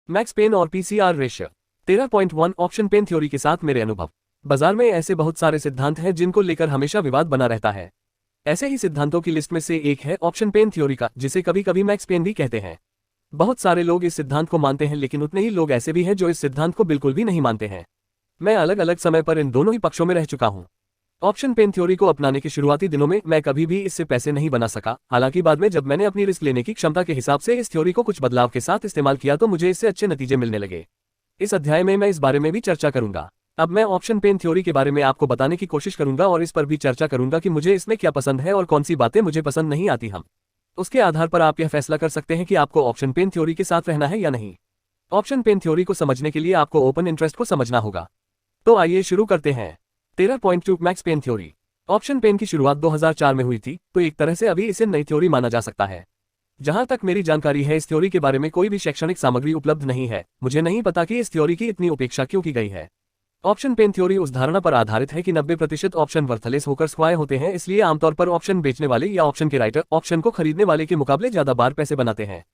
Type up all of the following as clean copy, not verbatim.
Max pen और PCR ratio 13.1 option pen theory के साथ मेरे अनुभव। बाजार में ऐसे बहुत सारे सिद्धांत हैं जिनको लेकर हमेशा विवाद बना रहता है। ऐसे ही सिद्धांतों की लिस्ट में से एक है ऑप्शन पेन थ्योरी का, जिसे कभी कभी मैक्स पेन भी कहते हैं। बहुत सारे लोग इस सिद्धांत को मानते हैं, लेकिन उतने ही लोग ऐसे भी हैं जो इस सिद्धांत को बिल्कुल भी नहीं मानते हैं। मैं अलग अलग समय पर इन दोनों ही पक्षों में रह चुका हूं। ऑप्शन पेन थ्योरी को अपनाने के शुरुआती दिनों में मैं कभी भी इससे पैसे नहीं बना सका। हालांकि बाद में जब मैंने अपनी रिस्क लेने की क्षमता के हिसाब से इस थ्योरी को कुछ बदलाव के साथ इस्तेमाल किया तो मुझे इससे अच्छे नतीजे मिलने लगे। इस अध्याय में मैं इस बारे में भी चर्चा करूंगा। अब मैं ऑप्शन पेन थ्योरी के बारे में आपको बताने की कोशिश करूंगा और इस पर भी चर्चा करूंगा कि मुझे इसमें क्या पसंद है और कौन सी बातें मुझे पसंद नहीं आती। हम उसके आधार पर आप यह फैसला कर सकते हैं कि आपको ऑप्शन पेन थ्योरी के साथ रहना है या नहीं। ऑप्शन पेन थ्योरी को समझने के लिए आपको ओपन इंटरेस्ट को समझना होगा। तो आइए शुरू करते हैं। 13.2 max pain theory. Option pain की शुरुआत 2004 में हुई थी, तो एक तरह से अभी इसे नई थ्योरी माना जा सकता है। जहां तक मेरी जानकारी है, इस थ्योरी के बारे में कोई भी शैक्षणिक सामग्री उपलब्ध नहीं है। मुझे नहीं पता कि इस थ्योरी की इतनी उपेक्षा क्यों की गई है। ऑप्शन पेन थ्योरी उस धारणा पर आधारित है कि 90% ऑप्शन वर्थलेस होकर स्क्वायर होते हैं, इसलिए आमतौर पर ऑप्शन बेचने वाले या ऑप्शन के राइटर ऑप्शन को खरीदने वाले के मुकाबले ज्यादा बार पैसे बनाते हैं।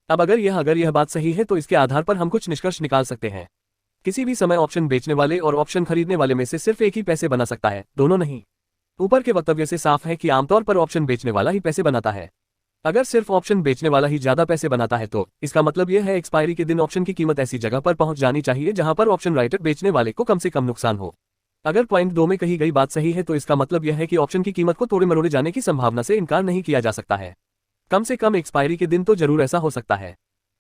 अब अगर यह बात सही है तो इसके आधार पर हम कुछ निष्कर्ष निकाल सकते हैं। किसी भी समय ऑप्शन बेचने वाले और ऑप्शन खरीदने वाले में से सिर्फ एक ही पैसे बना सकता है, दोनों नहीं। ऊपर के वक्तव्य से साफ है कि आमतौर पर ऑप्शन बेचने वाला ही पैसे बनाता है। अगर सिर्फ ऑप्शन बेचने वाला ही ज्यादा पैसे बनाता है तो इसका मतलब यह है एक्सपायरी के दिन ऑप्शन की कीमत ऐसी जगह पर पहुंच जानी चाहिए जहां पर ऑप्शन राइटर बेचने वाले को कम से कम नुकसान हो। अगर पॉइंट 2 में कही गई बात सही है तो इसका मतलब यह है कि ऑप्शन की कीमत को तोड़े मरोड़े जाने की संभावना से इनकार नहीं किया जा सकता है। कम से कम एक्सपायरी के दिन तो जरूर ऐसा हो सकता है।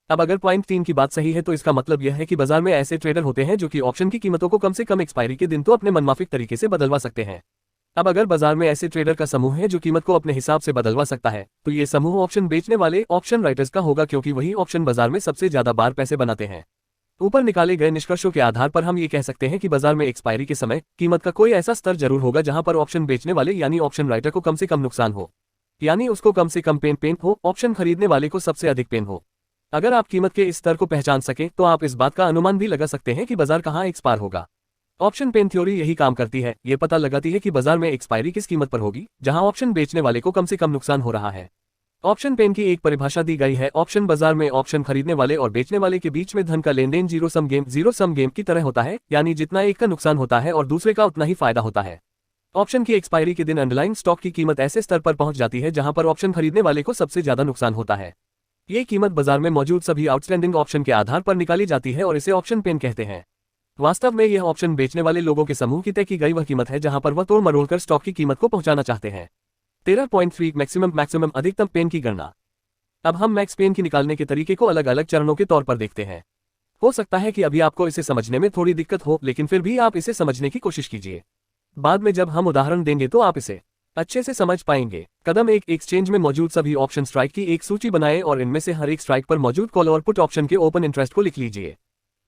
अब अगर पॉइंट 3 की बात सही है तो इसका मतलब यह है कि बाजार में ऐसे ट्रेडर होते हैं जो कि ऑप्शन की कीमतों को कम से कम एक्सपायरी के दिन तो अपने मनमाफिक तरीके से बदलवा सकते हैं। अब अगर बाजार में ऐसे ट्रेडर का समूह है जो कीमत को अपने हिसाब से बदलवा सकता है, तो ये समूह ऑप्शन बेचने वाले ऑप्शन राइटर्स का होगा, क्योंकि वही ऑप्शन बाजार में सबसे ज्यादा बार पैसे बनाते हैं। ऊपर निकाले गए निष्कर्षों के आधार पर हम ये कह सकते हैं कि बाजार में एक्सपायरी के समय कीमत का कोई ऐसा स्तर जरूर होगा जहां पर ऑप्शन बेचने वाले यानी ऑप्शन राइटर को कम से कम नुकसान हो, यानी उसको कम से कम पेन हो, ऑप्शन खरीदने वाले को सबसे अधिक पेन हो। अगर आप कीमत के इस स्तर को पहचान सके तो आप इस बात का अनुमान भी लगा सकते हैं कि बाजार कहां एक्सपायर होगा। ऑप्शन पेन थ्योरी यही काम करती है, ये पता लगाती है कि बाजार में एक्सपायरी किस कीमत पर होगी जहां ऑप्शन बेचने वाले को कम से कम नुकसान हो रहा है। ऑप्शन पेन की एक परिभाषा दी गई है, ऑप्शन बाजार में ऑप्शन खरीदने वाले और बेचने वाले के बीच में धन का लेन देन जीरो सम गेम की तरह होता है, यानी जितना एक का नुकसान होता है और दूसरे का उतना ही फायदा होता है। ऑप्शन की एक्सपायरी के दिन अंडरलाइन स्टॉक की कीमत ऐसे स्तर पर पहुंच जाती है जहां पर ऑप्शन खरीदने वाले को सबसे ज्यादा नुकसान होता है। ये कीमत बाजार में मौजूद सभी आउटस्टैंडिंग ऑप्शन के आधार पर निकाली जाती है और इसे ऑप्शन पेन कहते हैं। वास्तव में यह ऑप्शन बेचने वाले लोगों के समूह की तय की गई वह कीमत है जहां पर वह तोड़ मरोड़ कर स्टॉक की कीमत को पहुंचाना चाहते हैं। 13.3 मैक्सिमम अधिकतम पेन की गणना। अब हम मैक्स पेन की निकालने के तरीके को अलग अलग चरणों के तौर पर देखते हैं। हो सकता है कि अभी आपको इसे समझने में थोड़ी दिक्कत हो, लेकिन फिर भी आप इसे समझने की कोशिश कीजिए। बाद में जब हम उदाहरण देंगे तो आप इसे अच्छे से समझ पाएंगे। कदम 1, एक्सचेंज में मौजूद सभी ऑप्शन स्ट्राइक की एक सूची बनाएं और इनमें से हर एक स्ट्राइक पर मौजूद कॉल और पुट ऑप्शन के ओपन इंटरेस्ट को लिख लीजिए।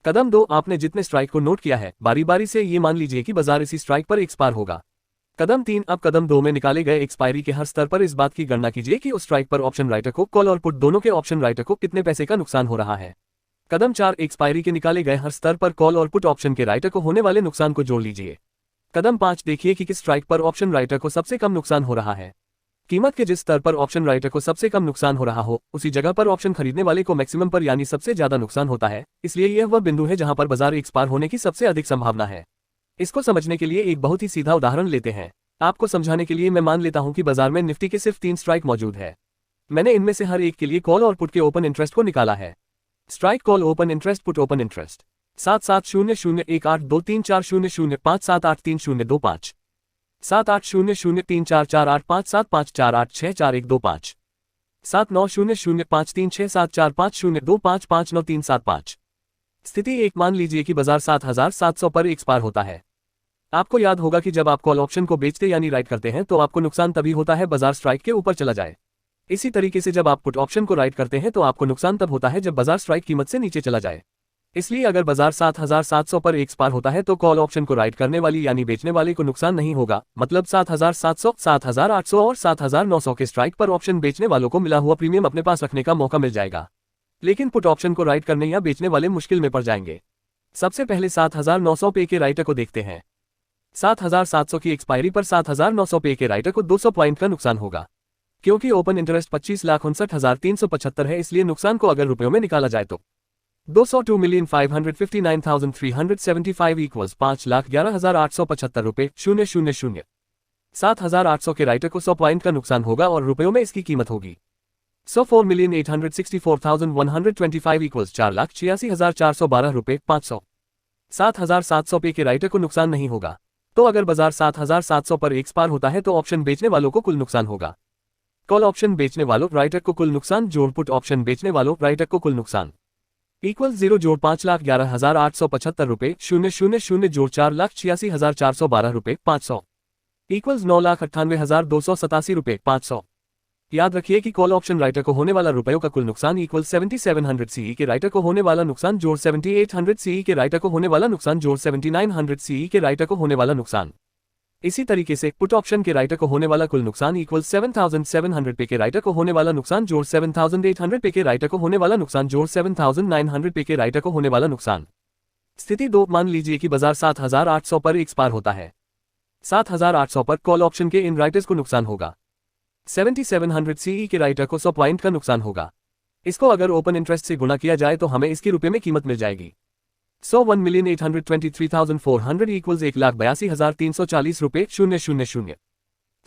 कदम 2, आपने जितने स्ट्राइक को नोट किया है बारी बारी से ये मान लीजिए कि बाजार इसी स्ट्राइक पर एक्सपायर होगा। कदम 3, अब कदम 2 में निकाले गए एक्सपायरी के हर स्तर पर इस बात की गणना कीजिए कि उस स्ट्राइक पर ऑप्शन राइटर को कॉल और पुट दोनों के ऑप्शन राइटर को कितने पैसे का नुकसान हो रहा है। कदम 4, एक्सपायरी के निकाले गए हर स्तर पर कॉल और पुट ऑप्शन के राइटर को होने वाले नुकसान को जोड़ लीजिए। कदम 5, देखिए कि किस स्ट्राइक पर ऑप्शन राइटर को सबसे कम नुकसान हो रहा है। कीमत के जिस स्तर पर ऑप्शन राइटर को सबसे कम नुकसान हो रहा हो, उसी जगह पर ऑप्शन खरीदने वाले को मैक्सिमम पर यानी सबसे ज्यादा नुकसान होता है, इसलिए यह वह बिंदु है जहां पर बाजार एक्सपायर होने की सबसे अधिक संभावना है। इसको समझने के लिए एक बहुत ही सीधा उदाहरण लेते हैं। आपको समझाने के लिए मैं मान लेता हूं कि बाजार में निफ्टी के सिर्फ 3 स्ट्राइक मौजूद है। मैंने इनमें से हर एक के लिए कॉल और पुट के ओपन इंटरेस्ट को निकाला है। Strike call open interest put open interest 7700182300578305 7800344857544857541255 790053674502559375। स्थिति 1, मान लीजिए कि बाजार 7700 पर एक्सपायर होता है। आपको याद होगा कि जब आप कॉल ऑप्शन को बेचते यानी राइट करते हैं तो आपको नुकसान तभी होता है बाजार स्ट्राइक के ऊपर चला जाए। इसी तरीके से जब आप पुट ऑप्शन को राइट करते हैं तो आपको नुकसान तब होता है जब बाजार स्ट्राइक कीमत से नीचे चला जाए। इसलिए अगर बाजार 7700 पर एक्सपायर होता है तो कॉल ऑप्शन को राइट करने वाली यानी बेचने वाले को नुकसान नहीं होगा, मतलब 7700, 7800 और 7900 के स्ट्राइक पर ऑप्शन बेचने वालों को मिला हुआ प्रीमियम अपने पास रखने का मौका मिल जाएगा। लेकिन पुट ऑप्शन को राइट करने या बेचने वाले मुश्किल में पड़ जाएंगे। सबसे पहले 7900 पे के राइटर को देखते हैं। 7700 की एक्सपायरी पर 7900 पे के राइटर को 200 पॉइंट का नुकसान होगा। क्योंकि ओपन इंटरेस्ट 25,59,375 है, इसलिए नुकसान को अगर रुपयों में निकाला जाए तो 202,559,375 इक्वल्स 5,11,875 रुपये 000। 7,800 के राइटर को 100 पॉइंट का नुकसान होगा और रुपयों में इसकी कीमत होगी 104,864,125 इक्वल्स 4,86,412 रुपये 500। 7,700 पे के राइटर को नुकसान नहीं होगा। तो अगर बाजार 7,700 पर एक्सपायर होता है तो ऑप्शन बेचने वालों को कुल नुकसान होगा। कॉल ऑप्शन बेचने वालों राइटर को कुल नुकसान जोड़ पुट ऑप्शन बेचने वालों राइटर को कुल नुकसान इक्वल 0 जोड़ 5,11,875 रुपये 000 जोड़ 4,86,412 रुपये 500 इक्वल्स 9,98,287 रुपये 500। याद रखिए कि कॉल ऑप्शन राइटर को होने वाला रुपयों का कुल नुकसान इक्वल 7700 सीई के राइटर को होने वाला नुकसान जोड़ 7800 सीई के राइटर को होने वाला नुकसान जोड़ 7900 सीई के राइटर को होने वाला नुकसान। इसी तरीके से पुट ऑप्शन के राइटर को होने वाला कुल नुकसान इक्वल 7700 पे के राइटर को होने वाला नुकसान जोड़ 7800 पे के राइटर को होने वाला नुकसान जोड़ 7900 पे के राइटर को होने वाला नुकसान। स्थिति 2 मान लीजिए कि बाजार 7,800 पर एक्सपायर होता है। 7,800 पर कॉल ऑप्शन के इन राइटर्स को नुकसान होगा। 7700 सीई के राइटर को 100 पॉइंट का नुकसान होगा। इसको अगर ओपन इंटरेस्ट से गुणा किया जाए तो हमें इसकी रुपए में कीमत मिल जाएगी 101,823,400 इक्वल्स 1,82,340 रुपये 000।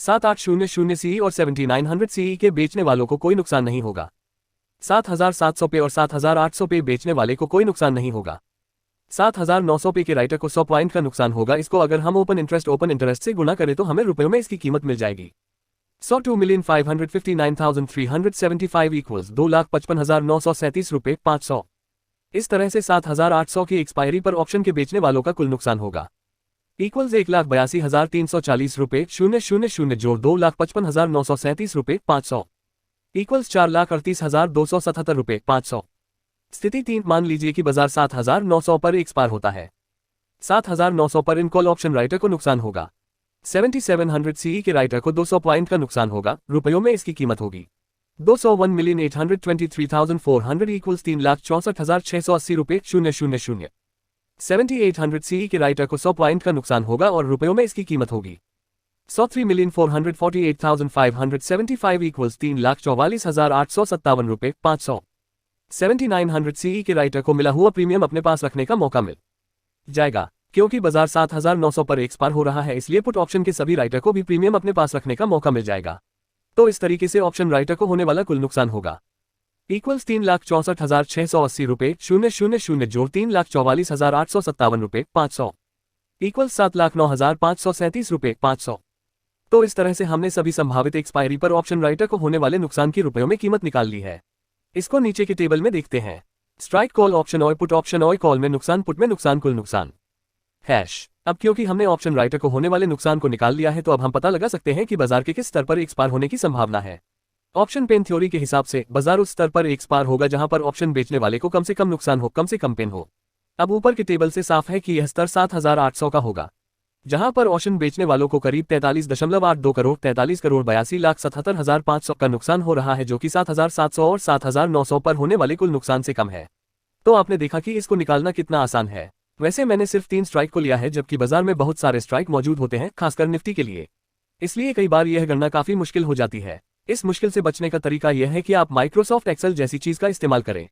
7,800 सीई और 7900 सीई के बेचने वालों को कोई नुकसान नहीं होगा। 7,700 पे और 7,800 पे बेचने वाले को कोई नुकसान नहीं होगा। 7,900 पे के राइटर को 100 पॉइंट का नुकसान होगा। इसको अगर हम ओपन इंटरेस्ट से गुणा करें तो हमें रुपयों में इसकी कीमत मिल जाएगी 102,559,375 इक्वल्स 2,55,937 रुपये 500। इस तरह से 7,800 की एक्सपायरी पर ऑप्शन के बेचने वालों का कुल नुकसान होगा इक्वल्स 1,82,340 रुपये 000 जोड़ 2,55,937 रुपये 500 इक्वल्स 4,38,277 रुपये 500। स्थिति 3 मान लीजिए कि बाजार 7,900 पर एक्सपायर होता है। 7,900 पर इन कॉल ऑप्शन राइटर को नुकसान होगा। 7700 सीई के राइटर को 200 पॉइंट का नुकसान होगा। रुपयों में इसकी कीमत होगी 201,823,400 इक्वल्स 3,64,680 रुपये 000। 7800 सीई के राइटर को 100 पॉइंट का नुकसान होगा और रुपयों में इसकी कीमत होगी 103,448,575 इक्वल्स 3,44,857 रुपये 500। 7900 सीई के राइटर को मिला हुआ प्रीमियम अपने पास रखने का मौका मिल जाएगा। क्योंकि बाजार 7,900 पर एक्सपायर हो रहा है इसलिए पुट ऑप्शन के सभी राइटर को भी प्रीमियम अपने पास रखने का मौका मिल जाएगा। तो इस तरीके से ऑप्शन राइटर को होने वाला कुल नुकसान होगा इक्वल्स 3,64,680 रुपये 000 जोड़ 3,44,857 रुपये 500 इक्वल्स 7,09,537 रुपये 500। तो इस तरह से हमने सभी संभावित एक्सपायरी पर ऑप्शन राइटर को होने वाले नुकसान की रुपयों में कीमत निकाल ली है। इसको नीचे के टेबल में देखते हैं। स्ट्राइक कॉल ऑप्शन और पुट ऑप्शन और कॉल में नुकसान पुट में नुकसान कुल नुकसान हैश। अब क्योंकि हमने ऑप्शन राइटर को होने वाले नुकसान को निकाल लिया है तो अब हम पता लगा सकते हैं कि बाजार के किस स्तर पर एक्सपायर होने की संभावना है। ऑप्शन पेन थ्योरी के हिसाब से बाजार उस स्तर पर एक्सपायर होगा जहां पर ऑप्शन बेचने वाले को कम से कम नुकसान हो, कम से कम पेन हो। अब ऊपर के टेबल से साफ है कि यह स्तर 7,800 का होगा जहां पर ऑप्शन बेचने वालों को करीब 43.82 करोड़ 43,82,77,500 का नुकसान हो रहा है जो कि 7,700 और 7,900 पर होने वाले कुल नुकसान से कम है। तो आपने देखा कि इसको निकालना कितना आसान है। वैसे मैंने सिर्फ 3 स्ट्राइक को लिया है जबकि बाजार में बहुत सारे स्ट्राइक मौजूद होते हैं खासकर निफ्टी के लिए, इसलिए कई बार यह गणना काफी मुश्किल हो जाती है। इस मुश्किल से बचने का तरीका यह है कि आप माइक्रोसॉफ्ट एक्सेल जैसी चीज का इस्तेमाल करें।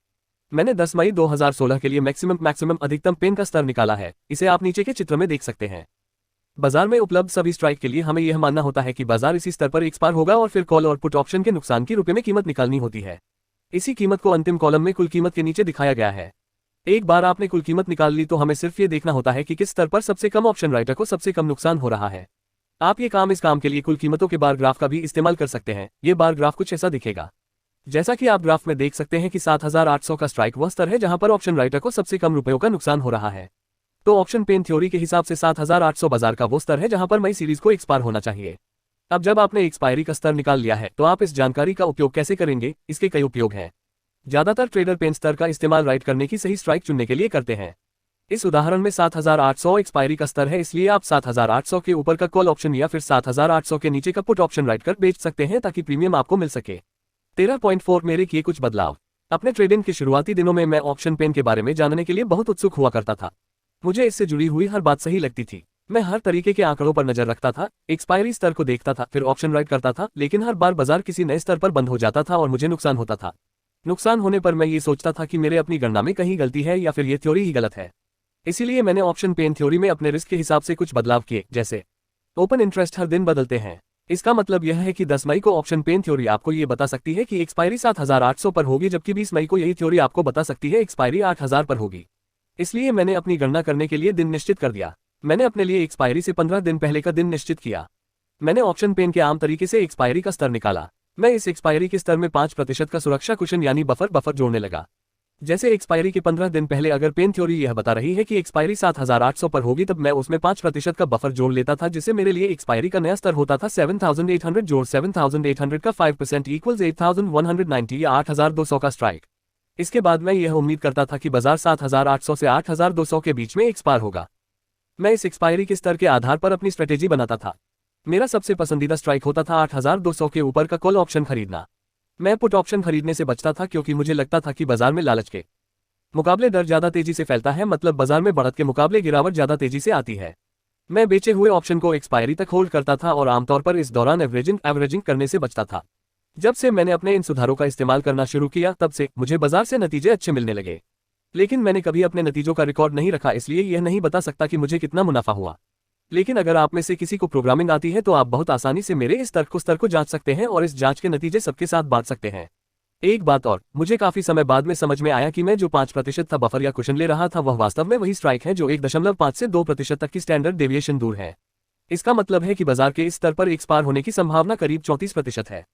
मैंने 10 मई 2016 के लिए मैक्सिमम अधिकतम पेन का स्तर निकाला है, इसे आप नीचे के चित्र में देख सकते हैं। बाजार में उपलब्ध सभी स्ट्राइक के लिए हमें यह मानना होता है कि बाजार इसी स्तर पर एक्सपायर होगा और फिर कॉल और पुट ऑप्शन के नुकसान की रुपए में कीमत निकालनी होती है। इसी कीमत को अंतिम कॉलम में कुल कीमत के नीचे दिखाया गया है। एक बार आपने कुल कीमत निकाल ली तो हमें सिर्फ ये देखना होता है कि किस स्तर पर सबसे कम ऑप्शन राइटर को सबसे कम नुकसान हो रहा है। आप ये काम इस काम के लिए कुल कीमतों के बार ग्राफ का भी इस्तेमाल कर सकते हैं। ये बार ग्राफ कुछ ऐसा दिखेगा जैसा कि आप ग्राफ में देख सकते हैं कि 7,800 का स्ट्राइक वह स्तर है जहां पर ऑप्शन राइटर को सबसे कम रुपयों का नुकसान हो रहा है। तो ऑप्शन पेन थ्योरी के हिसाब से 7,800 बाजार का वो स्तर है जहां पर मई सीरीज को एक्सपायर होना चाहिए। अब जब आपने एक्सपायरी का स्तर निकाल लिया है तो आप इस जानकारी का उपयोग कैसे करेंगे, इसके कई उपयोग हैं। ज्यादातर ट्रेडर पेन स्तर का इस्तेमाल राइट करने की सही स्ट्राइक चुनने के लिए करते हैं। इस उदाहरण में 7,800 एक्सपायरी का स्तर है, इसलिए आप 7,800 के ऊपर का कॉल ऑप्शन या फिर 7,800 के नीचे का पुट ऑप्शन राइट कर बेच सकते हैं ताकि प्रीमियम आपको मिल सके। 13.4 मेरे किए कुछ बदलाव। अपने ट्रेडिंग के शुरुआती दिनों में मैं ऑप्शन पेन के बारे में जानने के लिए बहुत उत्सुक हुआ करता था। मुझे इससे जुड़ी हुई हर बात सही लगती थी। मैं हर तरीके के आंकड़ों पर नजर रखता था, एक्सपायरी स्तर को देखता था, फिर ऑप्शन राइट करता था, लेकिन हर बार बाजार किसी नए स्तर पर बंद हो जाता था और मुझे नुकसान होता था। नुकसान होने पर मैं ये सोचता था कि मेरे अपनी गणना में कहीं गलती है या फिर ये थ्योरी ही गलत है। इसीलिए मैंने ऑप्शन पेन थ्योरी में अपने रिस्क के हिसाब से कुछ बदलाव किए, जैसे ओपन इंटरेस्ट हर दिन बदलते हैं। इसका मतलब यह है कि 10 मई को ऑप्शन पेन थ्योरी आपको ये बता सकती है कि एक्सपायरी 7800 पर होगी, जबकि 20 मई को यही थ्योरी आपको बता सकती है एक्सपायरी 8000 पर होगी। इसलिए मैंने अपनी गणना करने के लिए दिन निश्चित कर दिया। मैंने अपने लिए एक्सपायरी से 15 दिन पहले का दिन निश्चित किया। मैंने ऑप्शन पेन के आम तरीके से एक्सपायरी का स्तर निकाला। मैं इस एक्सपायरी के स्तर में 5% का सुरक्षा कुशन यानी बफर जोड़ने लगा। जैसे एक्सपायरी के 15 दिन पहले अगर पेन थ्योरी यह बता रही है कि एक्सपायरी 7800 पर होगी, तब मैं उसमें 5% का बफर जोड़ लेता था, जिससे मेरे लिए एक्सपायरी का नया स्तर होता था 7800 जोड़ 7800 का 5% इक्वल्स 8190 या 8200 का स्ट्राइक। इसके बाद मैं यह उम्मीद करता था कि बाजार 7800 से 8200 के बीच में एक्सपायर होगा। मैं इस एक्सपायरी के स्तर के आधार पर अपनी स्ट्रेटेजी बनाता था। मेरा सबसे पसंदीदा स्ट्राइक होता था 8200 के ऊपर का कॉल ऑप्शन खरीदना। मैं पुट ऑप्शन खरीदने से बचता था क्योंकि मुझे लगता था कि बाजार में लालच के मुकाबले डर ज्यादा तेजी से फैलता है, मतलब बाजार में बढ़त के मुकाबले गिरावट ज्यादा तेजी से आती है। मैं बेचे हुए ऑप्शन को एक्सपायरी तक होल्ड करता था और आमतौर पर इस दौरान एवरेजिंग करने से बचता था। जब से मैंने अपने इन सुधारों का इस्तेमाल करना शुरू किया, तब से मुझे बाजार से नतीजे अच्छे मिलने लगे। लेकिन मैंने कभी अपने नतीजों का रिकॉर्ड नहीं रखा, इसलिए यह नहीं बता सकता कि मुझे कितना मुनाफा हुआ। लेकिन अगर आप में से किसी को प्रोग्रामिंग आती है तो आप बहुत आसानी से मेरे इस स्तर को जांच सकते हैं और इस जांच के नतीजे सबके साथ बांट सकते हैं। एक बात और, मुझे काफी समय बाद में समझ में आया कि मैं जो 5% था बफर या कुशन ले रहा था, वह वास्तव में वही स्ट्राइक है जो 1.5 से 2% तक की स्टैंडर्ड डेविएशन दूर है। इसका मतलब है कि बाजार के इस स्तर पर एक्सपायर होने की संभावना करीब 34% है।